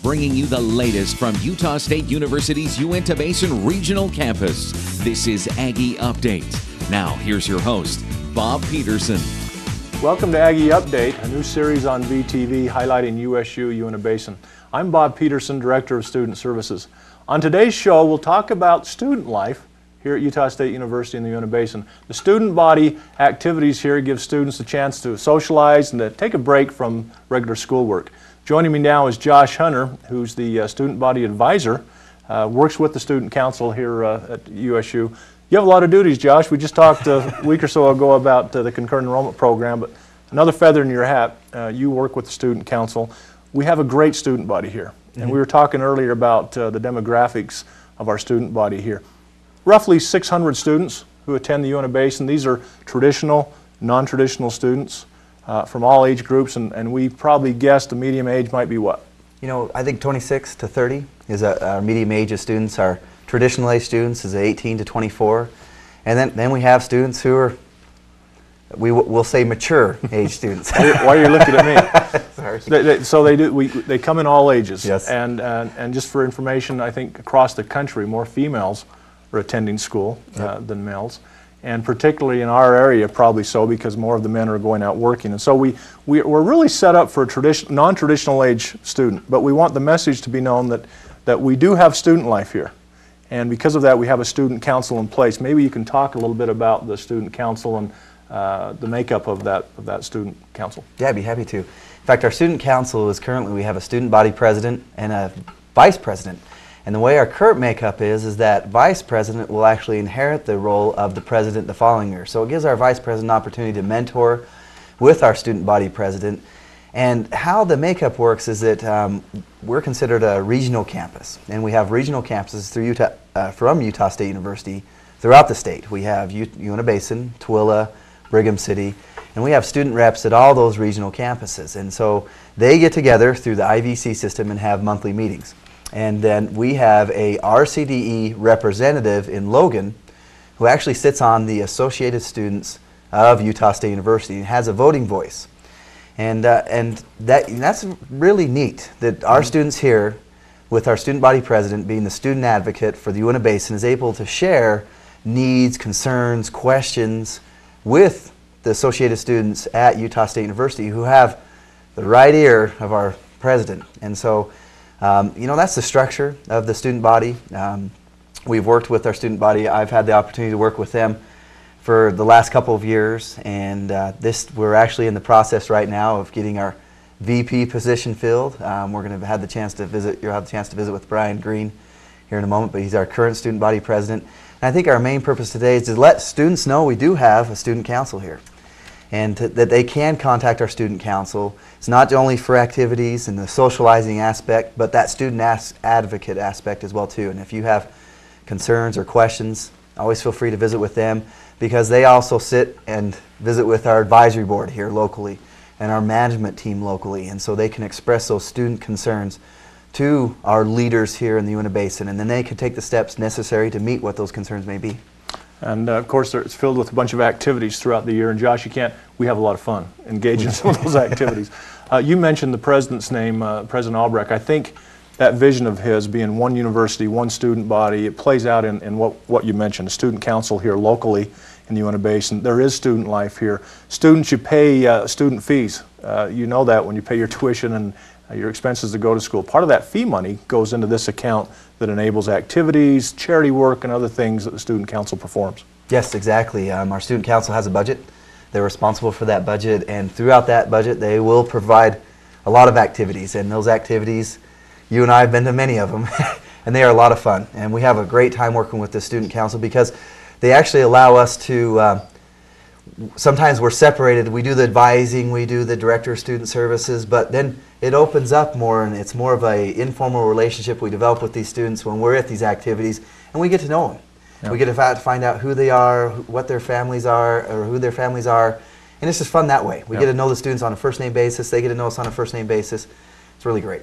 bringing you the latest from Utah State University's Uintah Basin Regional Campus. This is Aggie Update. Now, here's your host, Bob Peterson. Welcome to Aggie Update, a new series on VTV highlighting USU-Uintah Basin. I'm Bob Peterson, Director of Student Services. On today's show, we'll talk about student life here at Utah State University in the Uintah Basin. The student body activities here give students a chance to socialize and to take a break from regular schoolwork. Joining me now is Josh Hunter, who's the student body advisor, works with the student council here at USU. You have a lot of duties, Josh. We just talked a week or so ago about the concurrent enrollment program, but another feather in your hat, you work with the student council. We have a great student body here, and we were talking earlier about the demographics of our student body here. Roughly 600 students who attend the Uintah Basin. These are traditional, non-traditional students from all age groups, and we probably guessed the median age might be what? You know, I think 26 to 30 is our median age of students. Our traditional age students is 18 to 24. And then we have students who are, we'll say mature age students. Why are you looking at me? Sorry. They come in all ages. Yes. And just for information, I think across the country, more females are attending school than males. And particularly in our area, probably so, because more of the men are going out working. And so we're really set up for a non-traditional age student, but we want the message to be known that we do have student life here. And because of that, we have a student council in place. Maybe you can talk a little bit about the student council and the makeup of that student council. Yeah, I'd be happy to. In fact, our student council is currently, we have a student body president and a vice president. And the way our current makeup is that vice president will actually inherit the role of the president the following year. So it gives our vice president an opportunity to mentor with our student body president. And how the makeup works is that we're considered a regional campus. And we have regional campuses through from Utah State University throughout the state. We have Uintah Basin, Tooele, Brigham City, and we have student reps at all those regional campuses. And so they get together through the IVC system and have monthly meetings. And then we have a RCDE representative in Logan who actually sits on the Associated Students of Utah State University and has a voting voice. And that's really neat that our students here, with our student body president being the student advocate for the Uintah Basin, is able to share needs, concerns, questions with the Associated Students at Utah State University who have the right ear of our president. And so you know, that's the structure of the student body. We've worked with our student body. I've had the opportunity to work with them for the last couple of years, and we're actually in the process right now of getting our VP position filled. We're going to have the chance to visit. You'll have the chance to visit with Greene here in a moment, but he's our current student body president. And I think our main purpose today is to let students know we do have a student council here, and that they can contact our student council. It's not only for activities and the socializing aspect, but that student advocate aspect as well too. And if you have concerns or questions, always feel free to visit with them, because they also sit and visit with our advisory board here locally and our management team locally, and so they can express those student concerns to our leaders here in the Uintah Basin, and then they can take the steps necessary to meet what those concerns may be. And of course, it's filled with a bunch of activities throughout the year. And Josh, we have a lot of fun engaging in some of those activities. You mentioned the president's name, President Albrecht. I think that vision of his being one university, one student body, it plays out in what you mentioned, a student council here locally in the Uintah Basin. There is student life here. Students, you pay student fees. You know that when you pay your tuition and your expenses to go to school. Part of that fee money goes into this account that enables activities, charity work, and other things that the student council performs. Yes, exactly. Our student council has a budget. They're responsible for that budget, and throughout that budget they will provide a lot of activities, and those activities, you and I have been to many of them, and they are a lot of fun. And we have a great time working with the student council because they actually allow us to, sometimes we're separated. We do the advising, we do the director of student services, but then it opens up more, and it's more of an informal relationship we develop with these students when we're at these activities, and we get to know them. Yeah. We get to find out who they are, what their families are, or who their families are, and it's just fun that way. We get to know the students on a first-name basis, they get to know us on a first-name basis. It's really great.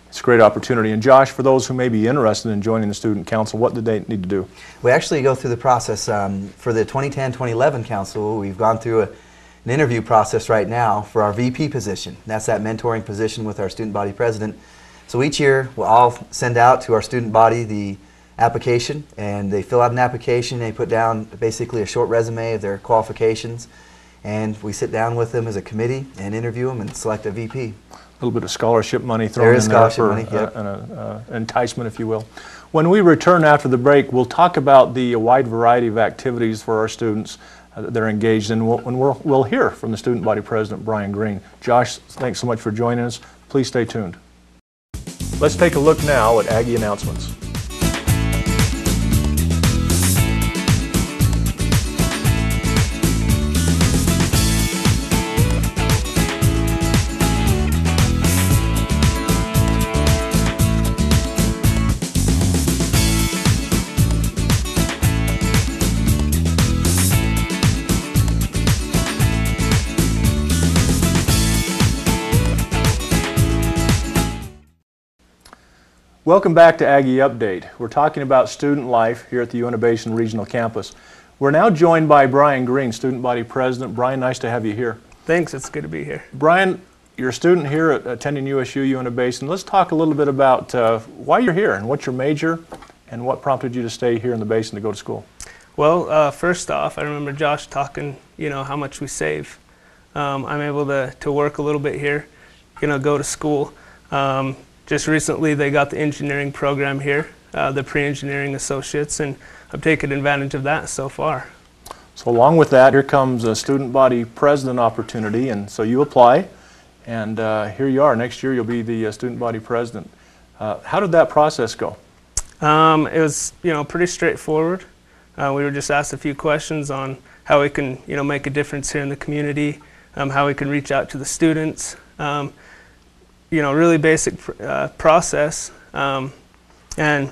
It's a great opportunity. And Josh, for those who may be interested in joining the student council, what do they need to do? We actually go through the process. For the 2010-2011 council, we've gone through an interview process right now for our VP position. That's that mentoring position with our student body president. So each year we'll all send out to our student body the application, and they fill out an application. They put down basically a short resume of their qualifications, and we sit down with them as a committee and interview them and select a VP. A little bit of scholarship money thrown in there for money, yep. an enticement, if you will. When we return after the break, we'll talk about the wide variety of activities for our students that they're engaged in. We'll hear from the student body president, Brian Greene. Josh, thanks so much for joining us. Please stay tuned. Let's take a look now at Aggie announcements. Welcome back to Aggie Update. We're talking about student life here at the Uintah Basin Regional Campus. We're now joined by Brian Greene, student body president. Brian, nice to have you here. Thanks, it's good to be here. Brian, you're a student here attending USU-Uintah Basin. Let's talk a little bit about why you're here and what's your major and what prompted you to stay here in the Basin to go to school. Well, first off, I remember Josh talking, how much we save. I'm able to work a little bit here, go to school. Just recently they got the engineering program here, the pre-engineering associates, and I've taken advantage of that so far. So along with that, here comes a student body president opportunity, and so you apply, and here you are. Next year you'll be the student body president. How did that process go? It was pretty straightforward. We were just asked a few questions on how we can make a difference here in the community, how we can reach out to the students. Really basic process, and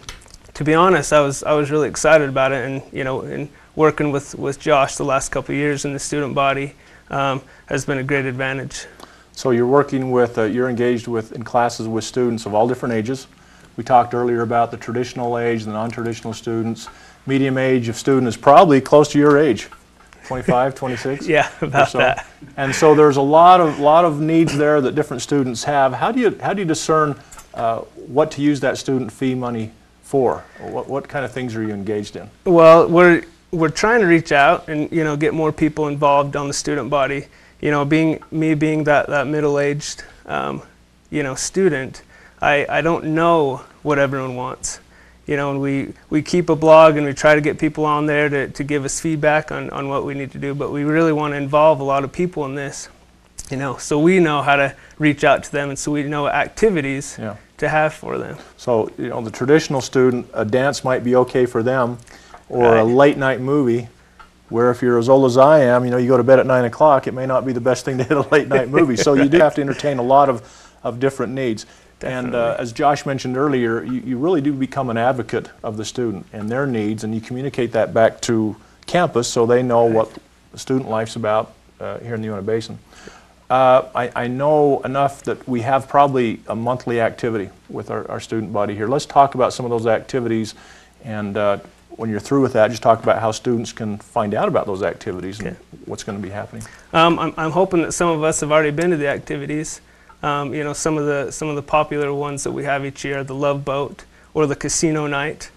to be honest, I was really excited about it, and working with Josh the last couple of years in the student body has been a great advantage. So you're working with, you're engaged in classes with students of all different ages. We talked earlier about the traditional age, the non-traditional students. Medium age of student is probably close to your age. 25, 26? Yeah, about that. And so there's a lot of needs there that different students have. How do you discern what to use that student fee money for? What kind of things are you engaged in? Well, we're trying to reach out and get more people involved on the student body. Being that middle-aged student, I don't know what everyone wants. And we keep a blog and we try to get people on there to give us feedback on what we need to do, but we really want to involve a lot of people in this, so we know how to reach out to them, and so we know what activities to have for them. So, the traditional student, a dance might be okay for them, or a late night movie, where if you're as old as I am, you go to bed at 9 o'clock, it may not be the best thing to hit a late night movie. So you do have to entertain a lot of different needs. Definitely. And as Josh mentioned earlier, you really do become an advocate of the student and their needs, and you communicate that back to campus so they know what student life's about here in the Uintah Basin. I know enough that we have probably a monthly activity with our student body here. Let's talk about some of those activities, and when you're through with that, just talk about how students can find out about those activities and what's going to be happening. I'm hoping that some of us have already been to the activities. Some of the popular ones that we have each year are the Love Boat or the Casino Night.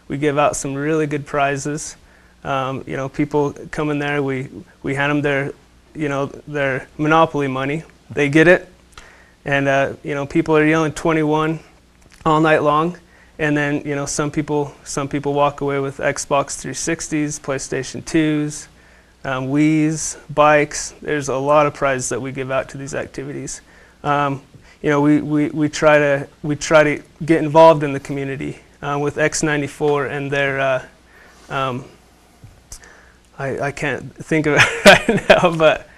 We give out some really good prizes. People come in there, we hand them their Monopoly money. They get it, and people are yelling 21 all night long. And then some people walk away with Xbox 360s, PlayStation 2s. Wii's, bikes. There's a lot of prizes that we give out to these activities. We try to get involved in the community with X94 and their I can't think of it right now, but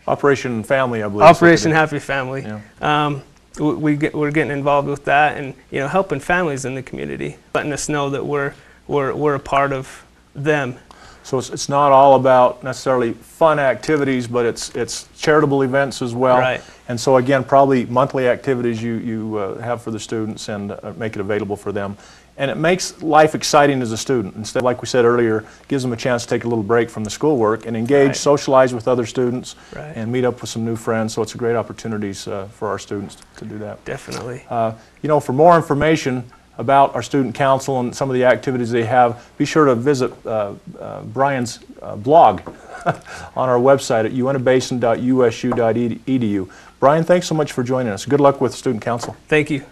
Operation Family, I believe. Operation Happy Family. Yeah. We're getting involved with that, and helping families in the community, letting us know that we're a part of them. So it's not all about necessarily fun activities, but it's charitable events as well. Right. And so again, probably monthly activities you have for the students and make it available for them. And it makes life exciting as a student. Instead, like we said earlier, gives them a chance to take a little break from the schoolwork and engage, Right. socialize with other students, Right. and meet up with some new friends. So it's a great opportunities for our students to do that. Definitely. You know, for more information about our student council and some of the activities they have, be sure to visit Brian's blog on our website at uintabasin.usu.edu. Brian, thanks so much for joining us. Good luck with student council. Thank you.